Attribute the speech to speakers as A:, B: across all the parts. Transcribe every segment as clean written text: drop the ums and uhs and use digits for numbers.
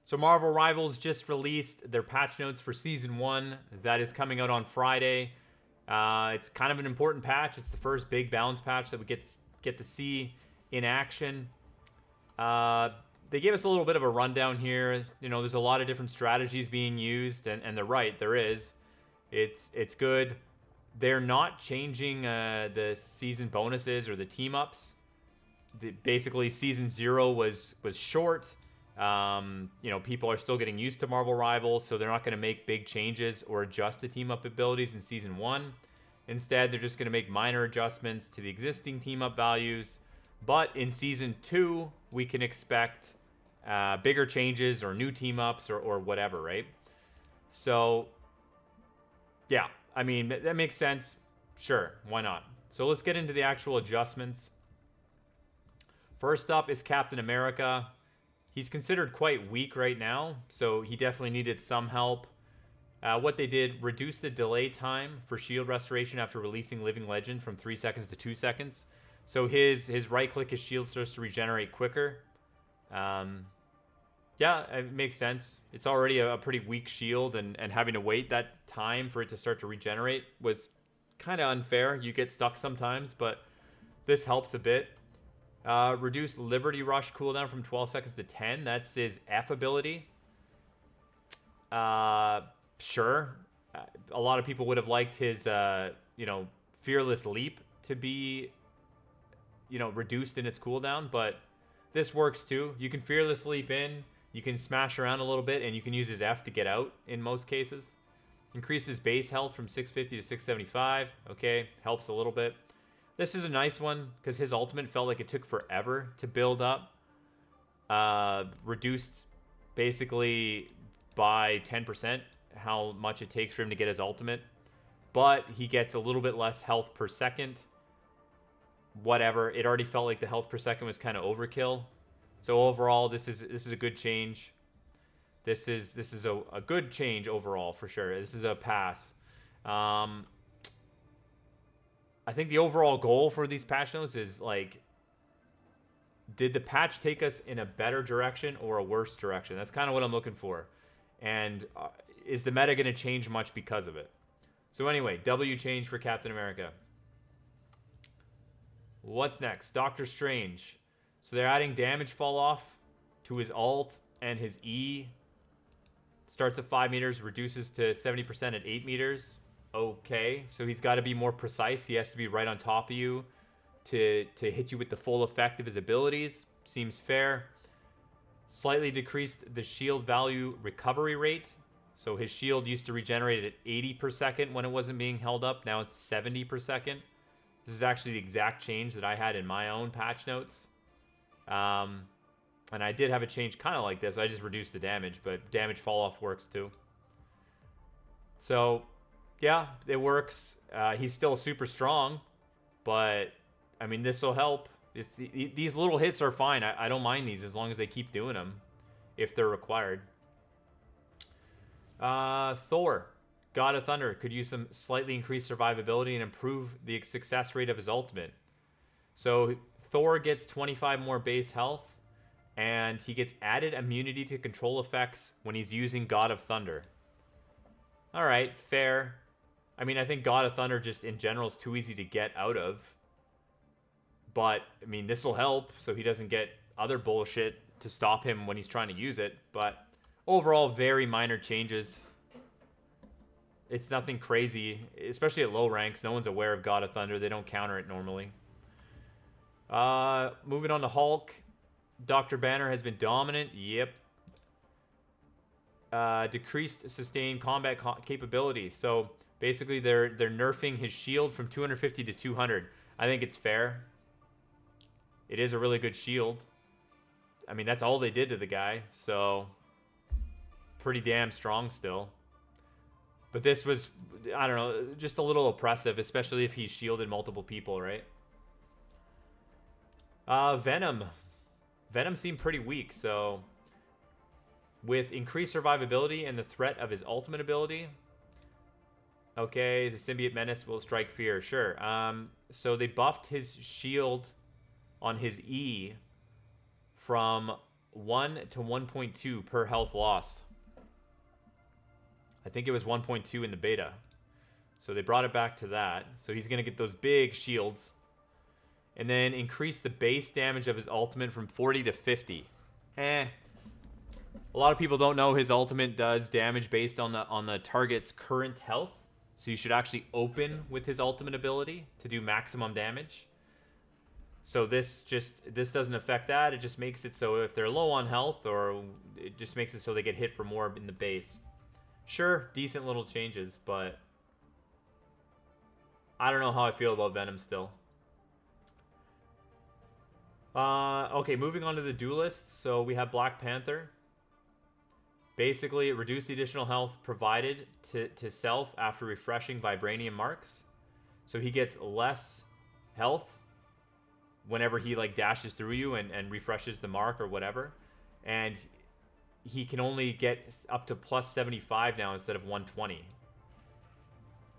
A: So Marvel Rivals just released their patch notes for Season 1. That is coming out on Friday. It's kind of an important patch. It's the first big balance patch that we get to see in action. They gave us a little bit of a rundown here. You know, there's a lot of different strategies being used, and they're right, there is. It's good. They're not changing the season bonuses or the team ups. Basically, Season 0 was short. You know, people are still getting used to Marvel Rivals, so they're not going to make big changes or adjust the team up abilities in Season 1. Instead, they're just going to make minor adjustments to the existing team up values. But in Season 2, we can expect bigger changes or new team ups or whatever, right? So, yeah, I mean, that makes sense. Sure, why not? So let's get into the actual adjustments. First up is Captain America. He's considered quite weak right now, so he definitely needed some help. What they did, reduce the delay time for shield restoration after releasing Living Legend from 3 seconds to 2 seconds. So his right click, his shield starts to regenerate quicker. Yeah, it makes sense. It's already a pretty weak shield, and having to wait that time for it to start to regenerate was kind of unfair. You get stuck sometimes, but this helps a bit. Reduce Liberty Rush cooldown from 12 seconds to 10. That's his F ability. Sure. A lot of people would have liked his, Fearless Leap to be, reduced in its cooldown, but this works too. You can Fearless Leap in, you can smash around a little bit, and you can use his F to get out in most cases. Increase his base health from 650 to 675. Okay, helps a little bit. This is a nice one because his ultimate felt like it took forever to build up. Reduced basically by 10% how much it takes for him to get his ultimate. But he gets a little bit less health per second. Whatever. It already felt like the health per second was kind of overkill. So overall, this is a good change. This is a good change overall for sure. This is a pass. I think the overall goal for these patch notes is like, did the patch take us in a better direction or a worse direction? That's kind of what I'm looking for. And is the meta going to change much because of it? So anyway, W change for Captain America. What's next? Doctor Strange. So they're adding damage fall off to his alt and his E. Starts at 5 meters, reduces to 70% at 8 meters. Okay, so he's got to be more precise. He has to be right on top of you to hit you with the full effect of his abilities. Seems fair. Slightly decreased the shield value recovery rate. So his shield used to regenerate at 80 per second when it wasn't being held up. Now it's 70 per second. This is actually the exact change that I had in my own patch notes. And I did have a change kind of like this. I just reduced the damage, but damage fall off works too. So yeah, it works. He's still super strong, but I mean, this will help. These little hits are fine. I don't mind these as long as they keep doing them if they're required. Thor, God of Thunder, could use some slightly increased survivability and improve the success rate of his ultimate. So Thor gets 25 more base health, and he gets added immunity to control effects when he's using God of Thunder. All right, fair. I mean, I think God of Thunder just in general is too easy to get out of. But, I mean, this will help so he doesn't get other bullshit to stop him when he's trying to use it. But overall, very minor changes. It's nothing crazy, especially at low ranks. No one's aware of God of Thunder. They don't counter it normally. Moving on to Hulk. Dr. Banner has been dominant. Yep. Decreased sustained combat capability. So basically, they're nerfing his shield from 250 to 200. I think it's fair. It is a really good shield. I mean, that's all they did to the guy. So pretty damn strong still. But this was, I don't know, just a little oppressive, especially if he's shielded multiple people, right? Venom. Venom seemed pretty weak, so with increased survivability and the threat of his ultimate ability. Okay, the symbiote menace will strike fear. Sure. So they buffed his shield on his E from 1 to 1.2 per health lost. I think it was 1.2 in the beta. So they brought it back to that. So he's going to get those big shields. And then increase the base damage of his ultimate from 40 to 50. A lot of people don't know his ultimate does damage based on the target's current health. So you should actually open with his ultimate ability to do maximum damage. So this doesn't affect that. It just makes it so if they're low on health, or it just makes it so they get hit for more in the base. Sure, decent little changes, but I don't know how I feel about Venom still. Okay, moving on to the duelists. So we have Black Panther. Basically, reduce the additional health provided to self after refreshing Vibranium marks. So he gets less health whenever he like dashes through you and refreshes the mark or whatever. And he can only get up to plus 75 now instead of 120.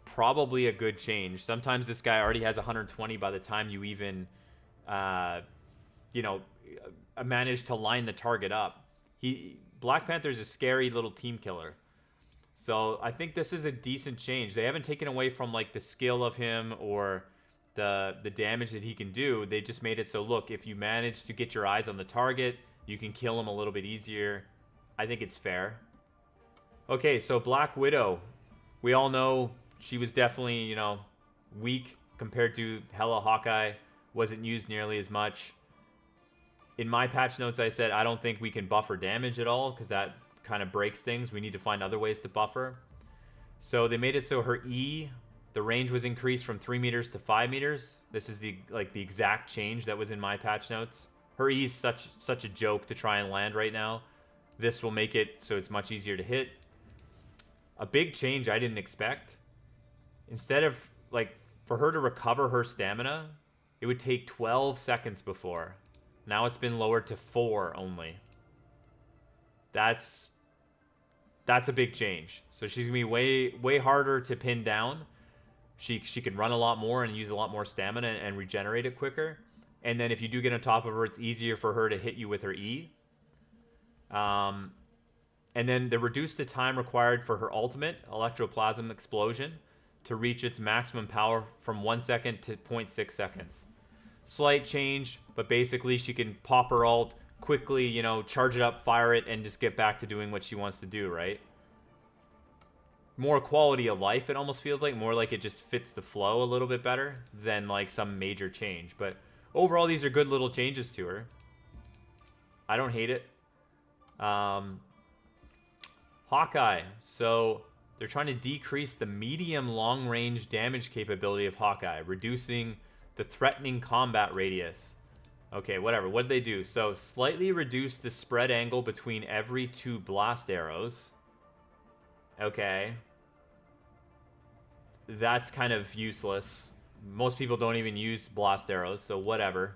A: Probably a good change. Sometimes this guy already has 120 by the time you even, manage to line the target up. Black Panther's a scary little team killer. So I think this is a decent change. They haven't taken away from like the skill of him or the damage that he can do. They just made it so, look, if you manage to get your eyes on the target, you can kill him a little bit easier. I think it's fair. Okay, so Black Widow. We all know she was definitely, weak compared to Hela. Hawkeye wasn't used nearly as much. In my patch notes, I said I don't think we can buff her damage at all because that kind of breaks things. We need to find other ways to buff her. So they made it so her E, the range was increased from 3 meters to 5 meters. This is the exact change that was in my patch notes. Her E is such a joke to try and land right now. This will make it so it's much easier to hit. A big change I didn't expect. Instead of, for her to recover her stamina, it would take 12 seconds before. Now it's been lowered to 4 only. That's a big change. So she's going to be way harder to pin down. She can run a lot more and use a lot more stamina and regenerate it quicker. And then if you do get on top of her, it's easier for her to hit you with her E. And then they reduce the time required for her ultimate, Electroplasm Explosion, to reach its maximum power from 1 second to 0.6 seconds. Slight change, but basically she can pop her ult quickly, charge it up, fire it, and just get back to doing what she wants to do, right? More quality of life, it almost feels like. More like it just fits the flow a little bit better than like some major change. But overall, these are good little changes to her. I don't hate it. Hawkeye. So they're trying to decrease the medium long-range damage capability of Hawkeye, reducing the threatening combat radius. Okay, whatever. What did they do? So slightly reduce the spread angle between every 2 blast arrows. Okay. That's kind of useless. Most people don't even use blast arrows, so whatever.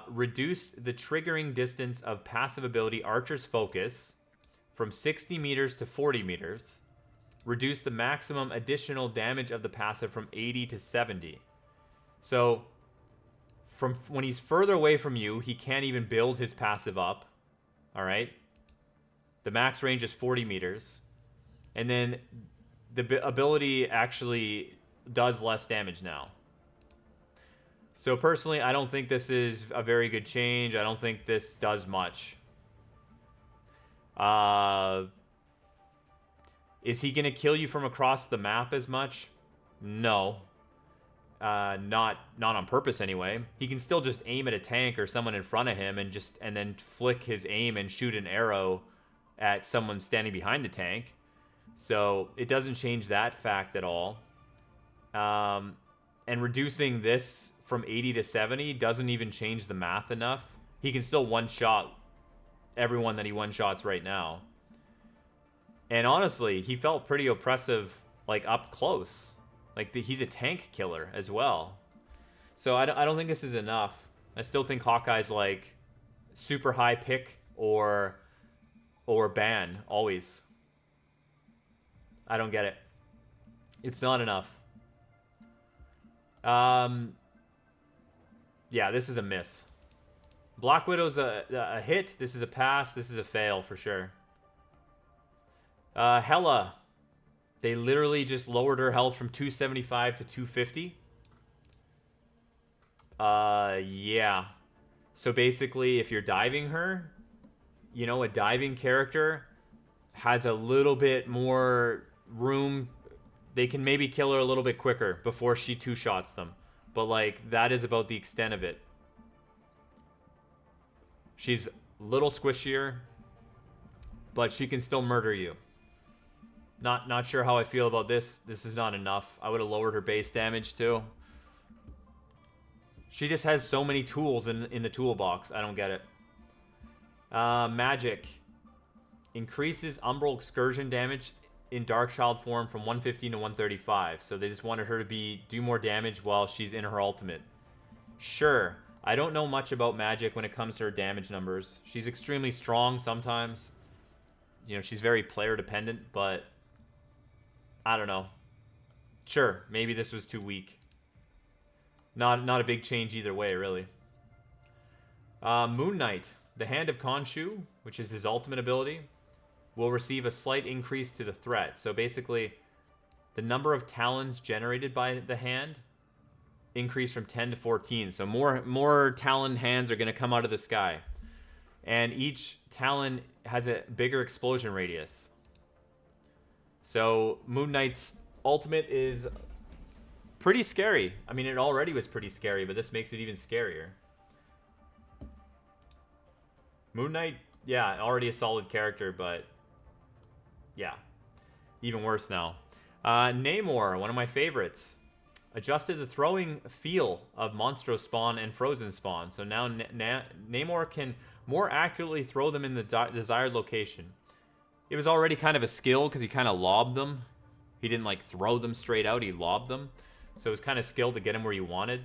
A: Reduce the triggering distance of passive ability Archer's Focus from 60 meters to 40 meters. Reduce the maximum additional damage of the passive from 80 to 70. So, from when he's further away from you, he can't even build his passive up. Alright? The max range is 40 meters. And then the ability actually does less damage now. So personally, I don't think this is a very good change. I don't think this does much. Is he going to kill you from across the map as much? No. Not on purpose anyway. He can still just aim at a tank or someone in front of him and then flick his aim and shoot an arrow at someone standing behind the tank. So it doesn't change that fact at all. And reducing this from 80 to 70 doesn't even change the math enough. He can still one-shot everyone that he one-shots right now. And honestly, he felt pretty oppressive, up close. He's a tank killer as well. So I don't think this is enough. I still think Hawkeye's super high pick or ban always. I don't get it. It's not enough. Yeah, this is a miss. Black Widow's a hit. This is a pass. This is a fail for sure. Hela. They literally just lowered her health from 275 to 250. Yeah. So basically, if you're diving her, you know, a diving character has a little bit more room. They can maybe kill her a little bit quicker before she two-shots them. But, like, that is about the extent of it. She's a little squishier, but she can still murder you. Not sure how I feel about this. This is not enough. I would have lowered her base damage, too. She just has so many tools in the toolbox. I don't get it. Magic. Increases Umbral Excursion damage in Darkchild form from 115 to 135. So they just wanted her to do more damage while she's in her ultimate. Sure. I don't know much about Magic when it comes to her damage numbers. She's extremely strong sometimes. You know, she's very player dependent, but I don't know. Sure, maybe this was too weak. Not a big change either way, really. Moon Knight. The Hand of Khonshu, which is his ultimate ability, will receive a slight increase to the threat. So basically, the number of talons generated by the hand increase from 10 to 14. So more talon hands are going to come out of the sky. And each talon has a bigger explosion radius. So Moon Knight's ultimate is pretty scary. I mean, it already was pretty scary, but this makes it even scarier. Moon Knight, yeah, already a solid character, but yeah, even worse now. Namor, one of my favorites, adjusted the throwing feel of Monstro Spawn and Frozen Spawn. So now Namor can more accurately throw them in the desired location. It was already kind of a skill because he kind of lobbed them. He didn't like throw them straight out, he lobbed them. So it was kind of skill to get him where you wanted.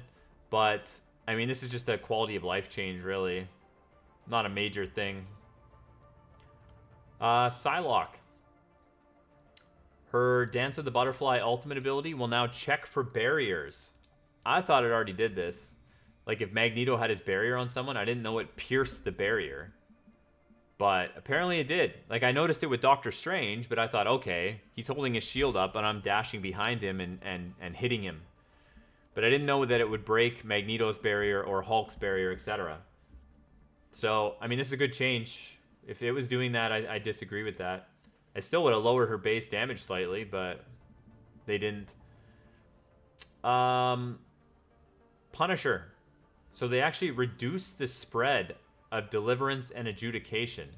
A: But, I mean, this is just a quality of life change, really. Not a major thing. Psylocke. Her Dance of the Butterfly ultimate ability will now check for barriers. I thought it already did this. Like, if Magneto had his barrier on someone, I didn't know it pierced the barrier. But apparently it did. Like, I noticed it with Doctor Strange, but I thought, okay, he's holding his shield up and I'm dashing behind him and hitting him. But I didn't know that it would break Magneto's barrier or Hulk's barrier, etc. So, I mean, this is a good change. If it was doing that, I disagree with that. I still would have lowered her base damage slightly, but they didn't. Punisher. So they actually reduced the spread of Deliverance and Adjudication.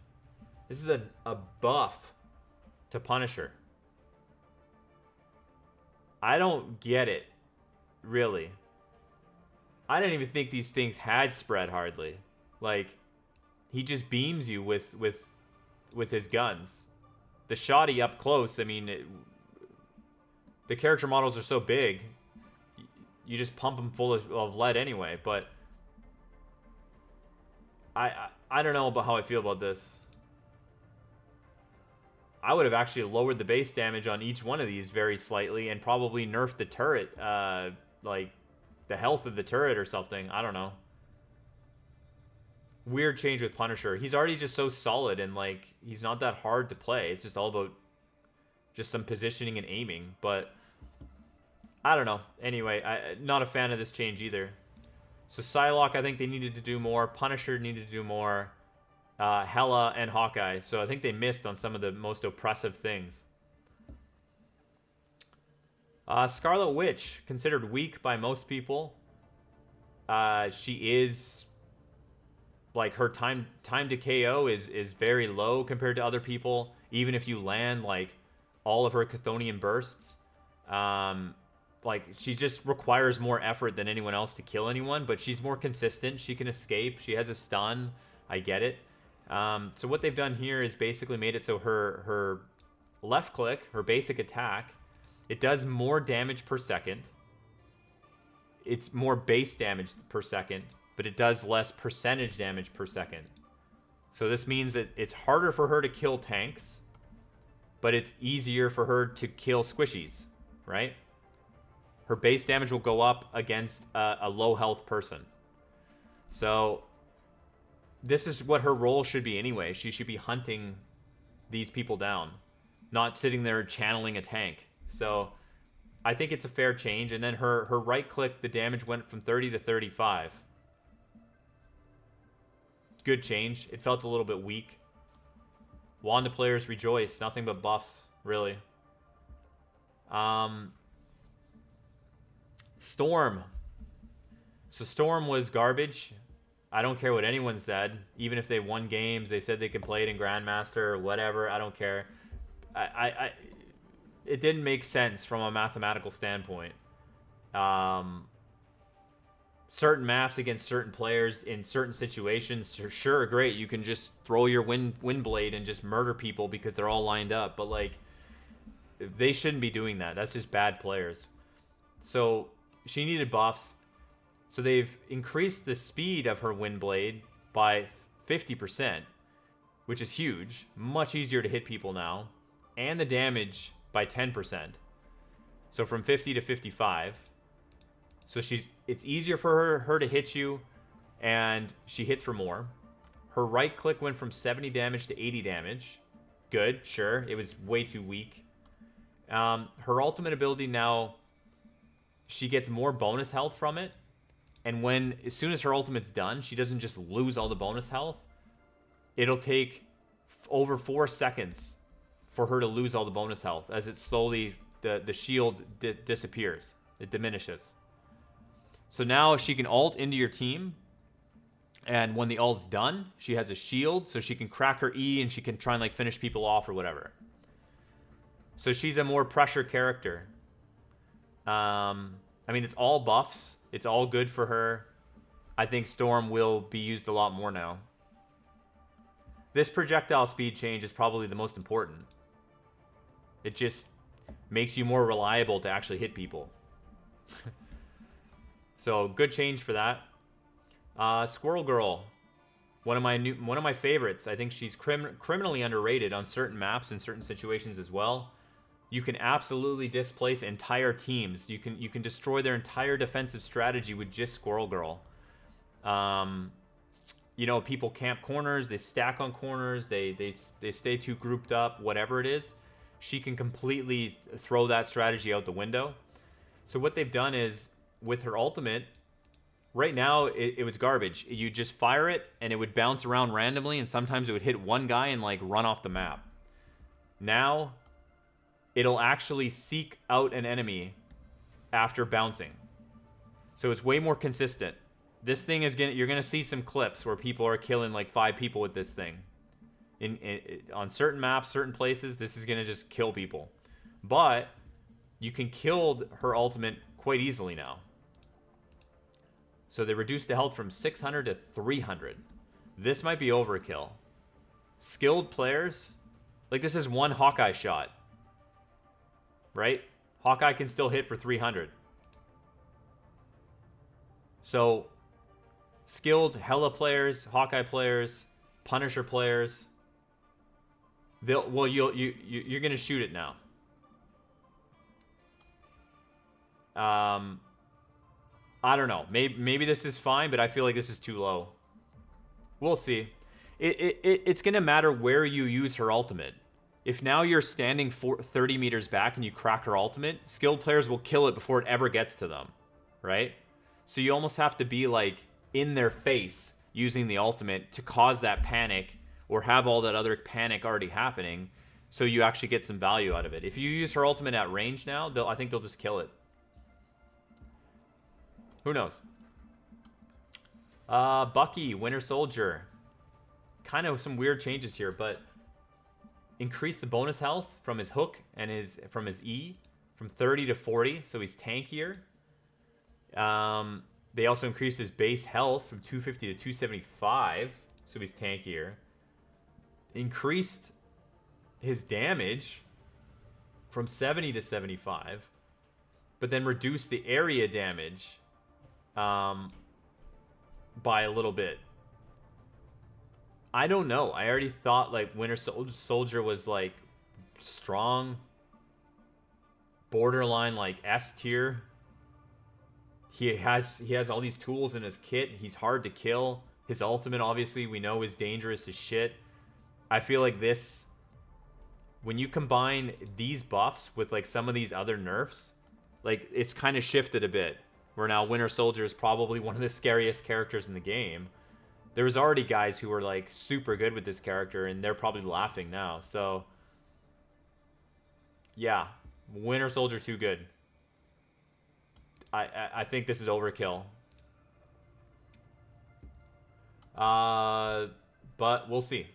A: This is a buff to Punisher. I don't get it, really. I didn't even think these things had spread hardly. Like, he just beams you with his guns. The shoddy up close, I mean, the character models are so big, you just pump them full of lead anyway, but I don't know about how I feel about this. I would have actually lowered the base damage on each one of these very slightly and probably nerfed the turret, like the health of the turret or something. I don't know. Weird change with Punisher. He's already just so solid and like he's not that hard to play. It's just all about just some positioning and aiming. But I don't know. Anyway, not a fan of this change either. So Psylocke, I think they needed to do more. Punisher needed to do more. Hela and Hawkeye. So I think they missed on some of the most oppressive things. Scarlet Witch, considered weak by most people. She is, like, her time to KO is very low compared to other people. Even if you land like all of her Chthonian bursts, like, she just requires more effort than anyone else to kill anyone. But she's more consistent. She can escape. She has a stun. I get it. So what they've done here is basically made it so her left click, her basic attack, it does more damage per second. It's more base damage per second, but it does less percentage damage per second. So this means that it's harder for her to kill tanks, but it's easier for her to kill squishies, right? Her base damage will go up against a low health person. So this is what her role should be anyway. She should be hunting these people down, not sitting there channeling a tank. So I think it's a fair change. And then her right click, the damage went from 30 to 35. Good change. It felt a little bit weak. Wanda players rejoice. Nothing but buffs, really. Storm. So Storm was garbage. I don't care what anyone said. Even if they won games, they said they could play it in Grandmaster or whatever. I don't care. It didn't make sense from a mathematical standpoint. Certain maps against certain players in certain situations, sure, great. You can just throw your wind blade and just murder people because they're all lined up. But like, they shouldn't be doing that. That's just bad players. So she needed buffs. So they've increased the speed of her wind blade by 50%, which is huge. Much easier to hit people now. And the damage by 10%. So from 50 to 55. So it's easier for her to hit you, and she hits for more. Her right click went from 70 damage to 80 damage. Good, sure. It was way too weak. Her ultimate ability now, she gets more bonus health from it. And as soon as her ultimate's done, she doesn't just lose all the bonus health. It'll take over 4 seconds for her to lose all the bonus health as it slowly, the shield disappears. It diminishes. So now she can ult into your team. And when the ult's done, she has a shield, so she can crack her E and she can try and like finish people off or whatever. So she's a more pressure character. I mean, it's all buffs. It's all good for her. I think Storm will be used a lot more now. This projectile speed change is probably the most important. It just makes you more reliable to actually hit people. So good change for that. Squirrel Girl, one of my favorites. I think she's criminally underrated on certain maps and certain situations as well. You can absolutely displace entire teams. You can destroy their entire defensive strategy with just Squirrel Girl. You know, people camp corners, they stack on corners, they stay too grouped up, whatever it is. She can completely throw that strategy out the window. So what they've done is, with her ultimate, right now it was garbage. You just fire it and it would bounce around randomly, and sometimes it would hit one guy and like run off the map. Now it'll actually seek out an enemy after bouncing. So it's way more consistent. This thing is you're gonna see some clips where people are killing like 5 people with this thing. On certain maps, certain places, this is gonna just kill people. But you can kill her ultimate quite easily now. So they reduced the health from 600 to 300. This might be overkill. Skilled players, like this is one Hawkeye shot. Right? Hawkeye can still hit for 300. So skilled Hela players, Hawkeye players, Punisher players, you're gonna shoot it now. I don't know. Maybe this is fine, but I feel like this is too low. We'll see. It's gonna matter where you use her ultimate. If now you're standing 30 meters back and you crack her ultimate, skilled players will kill it before it ever gets to them, right? So you almost have to be like in their face using the ultimate to cause that panic or have all that other panic already happening, so you actually get some value out of it. If you use her ultimate at range now, I think they'll just kill it. Who knows? Bucky, Winter Soldier. Kind of some weird changes here, but increase the bonus health from his hook and from his E from 30 to 40, so he's tankier. They also increased his base health from 250 to 275, so he's tankier. Increased his damage from 70 to 75, but then reduced the area damage by a little bit. I don't know. I already thought like Winter Soldier was like strong, borderline like S tier. He has all these tools in his kit. He's hard to kill. His ultimate, obviously, we know is dangerous as shit. I feel like this, when you combine these buffs with like some of these other nerfs, like it's kind of shifted a bit. Where now Winter Soldier is probably one of the scariest characters in the game. There was already guys who were like super good with this character, and they're probably laughing now. So, yeah, Winter Soldier too good. I think this is overkill. But we'll see.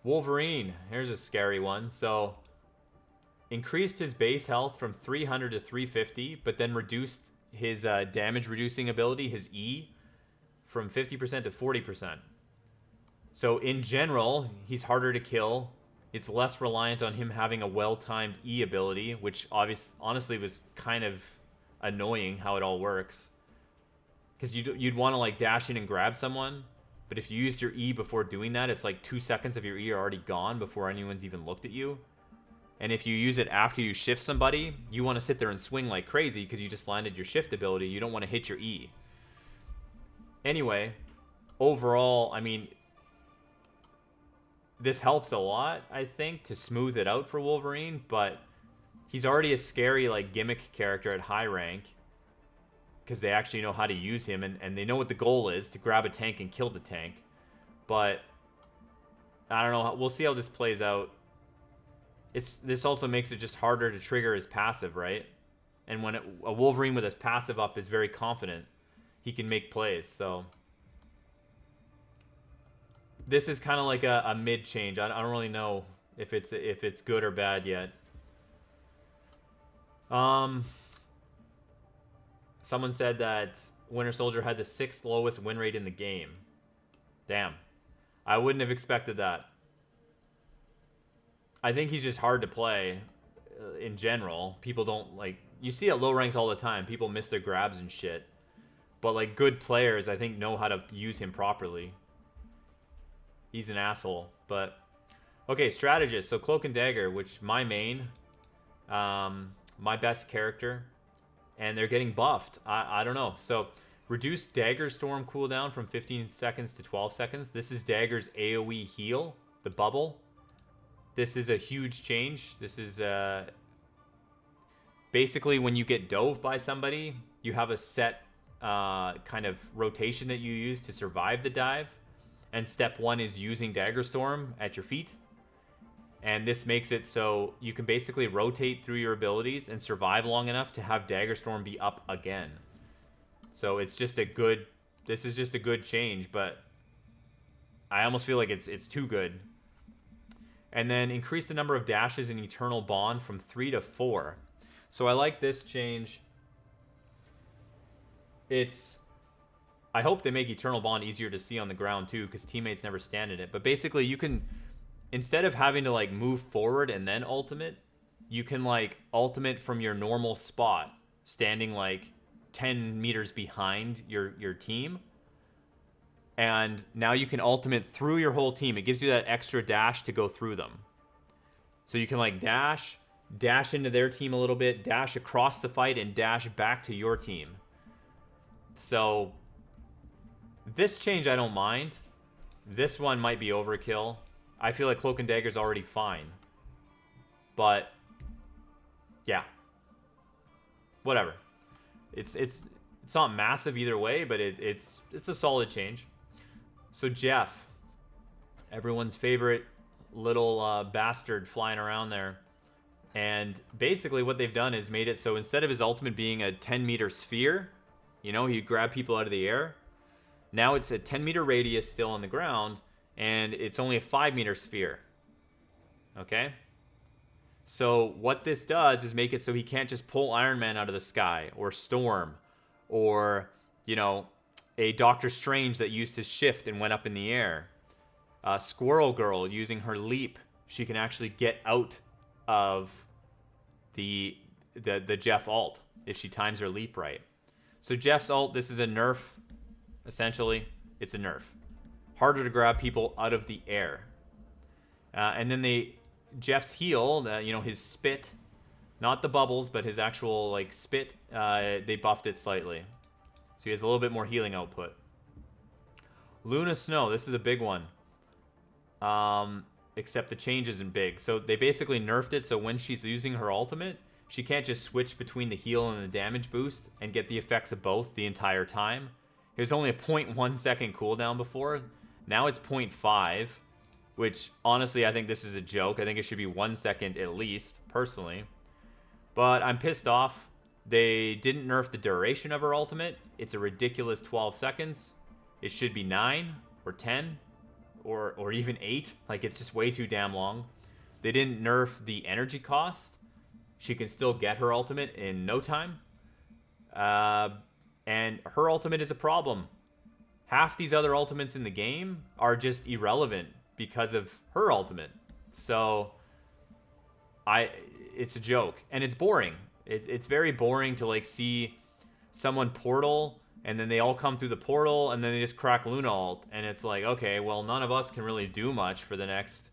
A: Wolverine, here's a scary one. So, increased his base health from 300 to 350, but then reduced his damage reducing ability, his E, from 50% to 40%. So in general, he's harder to kill. It's less reliant on him having a well-timed E ability, which honestly was kind of annoying how it all works. Because you'd want to like dash in and grab someone, but if you used your E before doing that, it's like 2 seconds of your E are already gone before anyone's even looked at you. And if you use it after you shift somebody, you want to sit there and swing like crazy because you just landed your shift ability. You don't want to hit your E. Anyway, overall, I mean, this helps a lot, I think, to smooth it out for Wolverine, but he's already a scary like gimmick character at high rank because they actually know how to use him, and they know what the goal is, to grab a tank and kill the tank. But I don't know, we'll see how this plays out. This also makes it just harder to trigger his passive, right? And when a Wolverine with his passive up is very confident, he can make plays. So this is kind of like a mid change. I don't really know if it's good or bad yet. Someone said that Winter Soldier had the 6th lowest win rate in the game. Damn, I wouldn't have expected that. I think he's just hard to play in general. People don't like... You see at low ranks all the time. People miss their grabs and shit. But like good players, I think, know how to use him properly. He's an asshole. But... Okay, strategist. So Cloak and Dagger, which my main. My best character. And they're getting buffed. I don't know. So reduced Dagger Storm cooldown from 15 seconds to 12 seconds. This is Dagger's AoE heal. The bubble. This is a huge change. This is basically when you get dove by somebody, you have a set kind of rotation that you use to survive the dive. And step 1 is using Dagger Storm at your feet. And this makes it so you can basically rotate through your abilities and survive long enough to have Dagger Storm be up again. So it's just a good... This is just a good change, but I almost feel like it's too good. And then increase the number of dashes in Eternal Bond from 3 to 4. So I like this change. I hope they make Eternal Bond easier to see on the ground too, because teammates never stand in it. But basically you can, instead of having to like move forward and then ultimate, you can like ultimate from your normal spot, standing like 10 meters behind your team. And now you can ultimate through your whole team. It gives you that extra dash to go through them. So you can like dash into their team a little bit, dash across the fight, and dash back to your team. So this change I don't mind. This one might be overkill. I feel like Cloak and Dagger is already fine. But yeah. Whatever. It's not massive either way, but it's a solid change. So Jeff, everyone's favorite little bastard flying around there. And basically what they've done is made it so instead of his ultimate being a 10-meter sphere, you know, he'd grab people out of the air. Now it's a 10-meter radius still on the ground, and it's only a 5-meter sphere. Okay? So what this does is make it so he can't just pull Iron Man out of the sky, or Storm, or, you know, a Doctor Strange that used his shift and went up in the air. Squirrel Girl, using her leap, she can actually get out of the Jeff ult if she times her leap right. So Jeff's ult, this is a nerf, essentially. It's a nerf. Harder to grab people out of the air. And then Jeff's heal, you know, his spit, not the bubbles, but his actual like spit, they buffed it slightly. So he has a little bit more healing output. Luna Snow, this is a big one. Except the change isn't big. So they basically nerfed it so when she's using her ultimate, she can't just switch between the heal and the damage boost and get the effects of both the entire time. It was only a 0.1 second cooldown before. Now it's 0.5, which honestly I think this is a joke. I think it should be 1 second at least, personally. But I'm pissed off. They didn't nerf the duration of her ultimate. It's a ridiculous 12 seconds. It should be 9 or 10 or even 8. Like, it's just way too damn long. They didn't nerf the energy cost. She can still get her ultimate in no time. And her ultimate is a problem. Half these other ultimates in the game are just irrelevant because of her ultimate. So, it's a joke. And it's boring. It's very boring to, like, see someone portal, and then they all come through the portal, and then they just crack Luna ult. And it's like, okay, well, none of us can really do much for the next,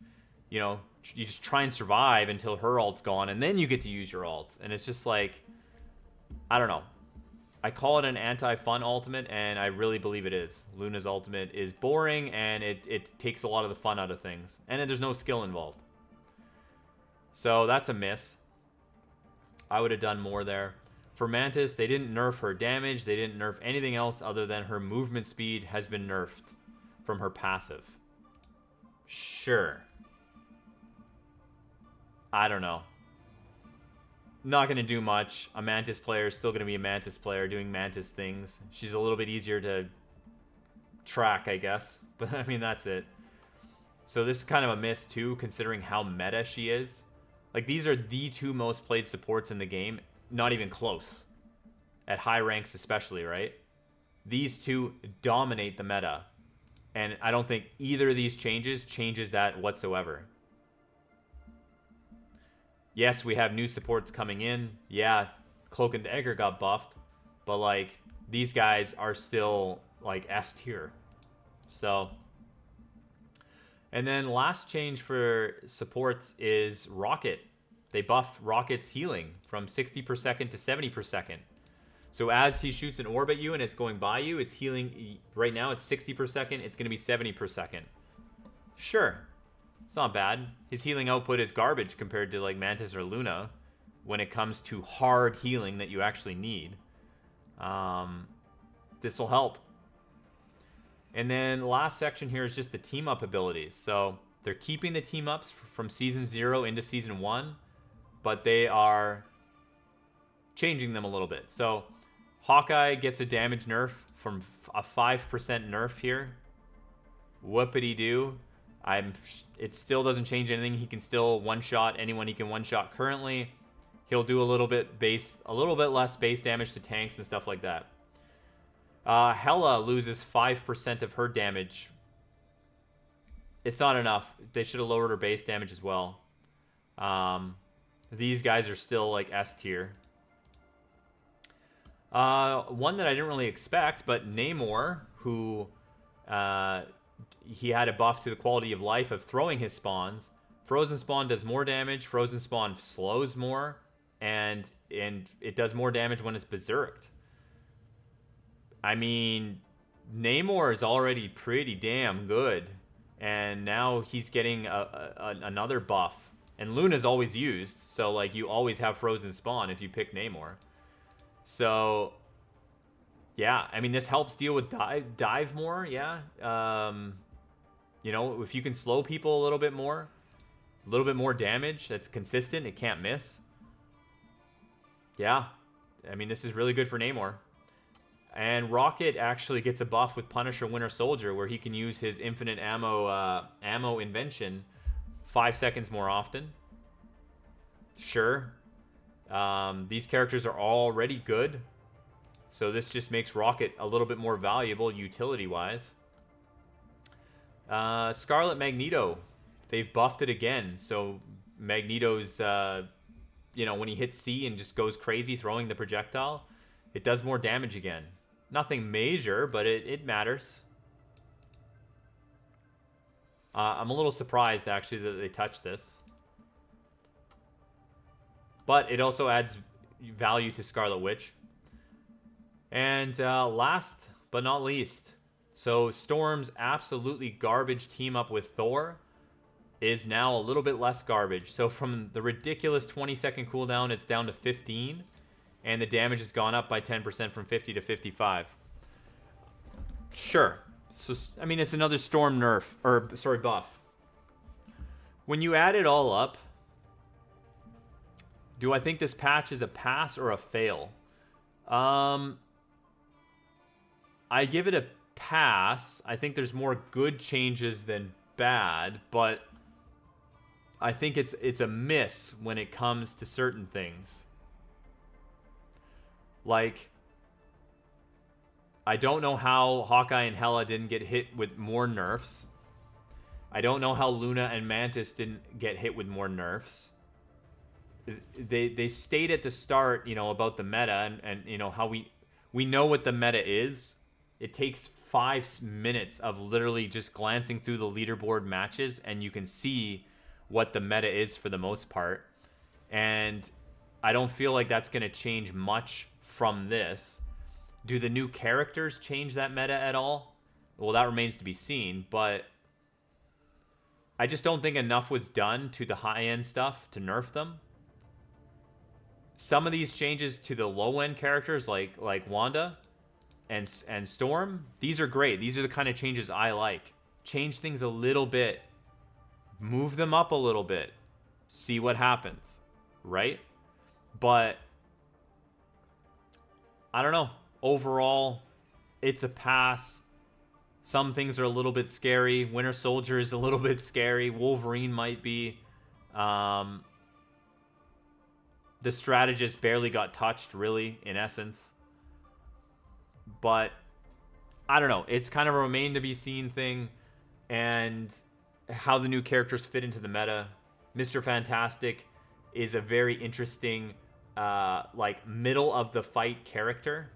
A: you know, you just try and survive until her ult's gone, and then you get to use your ults. And it's just like, I don't know. I call it an anti-fun ultimate, and I really believe it is. Luna's ultimate is boring, and it takes a lot of the fun out of things. And then there's no skill involved. So that's a miss. I would have done more there. For Mantis, they didn't nerf her damage. They didn't nerf anything else other than her movement speed has been nerfed from her passive. Sure. I don't know. Not going to do much. A Mantis player is still going to be a Mantis player doing Mantis things. She's a little bit easier to track, I guess. But, I mean, that's it. So this is kind of a miss, too, considering how meta she is. Like, these are the two most played supports in the game. Not even close. At high ranks especially, right? These two dominate the meta. And I don't think either of these changes that whatsoever. Yes, we have new supports coming in. Yeah, Cloak and Dagger got buffed. But, like, these guys are still, like, S tier. So. And then last change for supports is Rocket. They buffed Rocket's healing from 60 per second to 70 per second. So as he shoots an orb at you and it's going by you, it's healing. Right now it's 60 per second. It's going to be 70 per second. Sure. It's not bad. His healing output is garbage compared to like Mantis or Luna when it comes to hard healing that you actually need. This will help. And then the last section here is just the team up abilities. So they're keeping the team ups from season 0 into season 1, but they are changing them a little bit. So Hawkeye gets a damage nerf from a 5% nerf here. Whoopity-doo. It still doesn't change anything. He can still one-shot anyone he can one-shot currently. He'll do a little bit less base damage to tanks and stuff like that. Hela loses 5% of her damage. It's not enough. They should have lowered her base damage as well. These guys are still like S tier. One that I didn't really expect, but Namor, who he had a buff to the quality of life of throwing his spawns. Frozen Spawn does more damage. Frozen Spawn slows more, and it does more damage when it's berserked. I mean, Namor is already pretty damn good, and now he's getting another buff. And Luna's always used, so like you always have Frozen Spawn if you pick Namor. So, yeah, I mean, this helps deal with dive more, yeah. You know, if you can slow people a little bit more damage that's consistent, it can't miss. Yeah, I mean, this is really good for Namor. And Rocket actually gets a buff with Punisher Winter Soldier where he can use his infinite ammo invention 5 seconds more often. Sure. These characters are already good. So this just makes Rocket a little bit more valuable utility-wise. Scarlet Magneto. They've buffed it again. So Magneto's, you know, when he hits C and just goes crazy throwing the projectile, it does more damage again. Nothing major, but it matters. I'm a little surprised, actually, that they touched this. But it also adds value to Scarlet Witch. And last but not least, So Storm's absolutely garbage team up with Thor is now a little bit less garbage. So from the ridiculous 20-second cooldown, it's down to 15. And the damage has gone up by 10% from 50 to 55. Sure. So, I mean, it's another Storm nerf. Or, sorry, buff. When you add it all up, do I think this patch is a pass or a fail? I give it a pass. I think there's more good changes than bad, but I think it's a miss when it comes to certain things. Like, I don't know how Hawkeye and Hela didn't get hit with more nerfs. I don't know how Luna and Mantis didn't get hit with more nerfs. They stayed at the start, you know, about the meta and you know, how we know what the meta is. It takes 5 minutes of literally just glancing through the leaderboard matches, and you can see what the meta is for the most part. And I don't feel like that's going to change much from this. Do the new characters change that meta at all? Well, that remains to be seen, but I just don't think enough was done to the high-end stuff to nerf them. Some of these changes to the low-end characters, like Wanda and Storm, these are great. These are the kind of changes I like. Change things a little bit. Move them up a little bit. See what happens, right? But I don't know. Overall, it's a pass. Some things are a little bit scary. Winter Soldier is a little bit scary. Wolverine might be. The strategist barely got touched, really, in essence. But I don't know. It's kind of a remain to be seen thing, and how the new characters fit into the meta. Mr. Fantastic is a very interesting, like, middle of the fight character.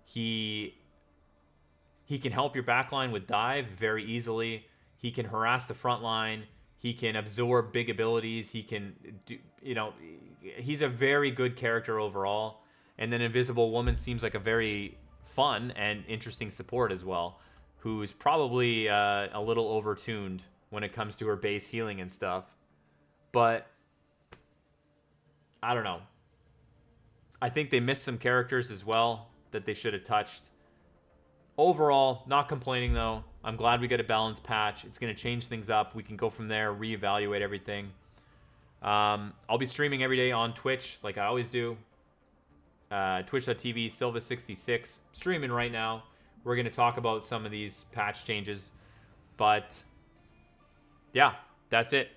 A: He can help your backline with dive very easily. He can harass the front line. He can absorb big abilities. He can do, you know, he's a very good character overall. And then Invisible Woman seems like a very fun and interesting support as well, who's probably a little overtuned when it comes to her base healing and stuff. But I don't know. I think they missed some characters as well that they should have touched. Overall, not complaining though. I'm glad we got a balanced patch. It's going to change things up. We can go from there, reevaluate everything. I'll be streaming every day on Twitch like I always do. Twitch.tv, Silva66. Streaming right now. We're going to talk about some of these patch changes. But yeah, that's it.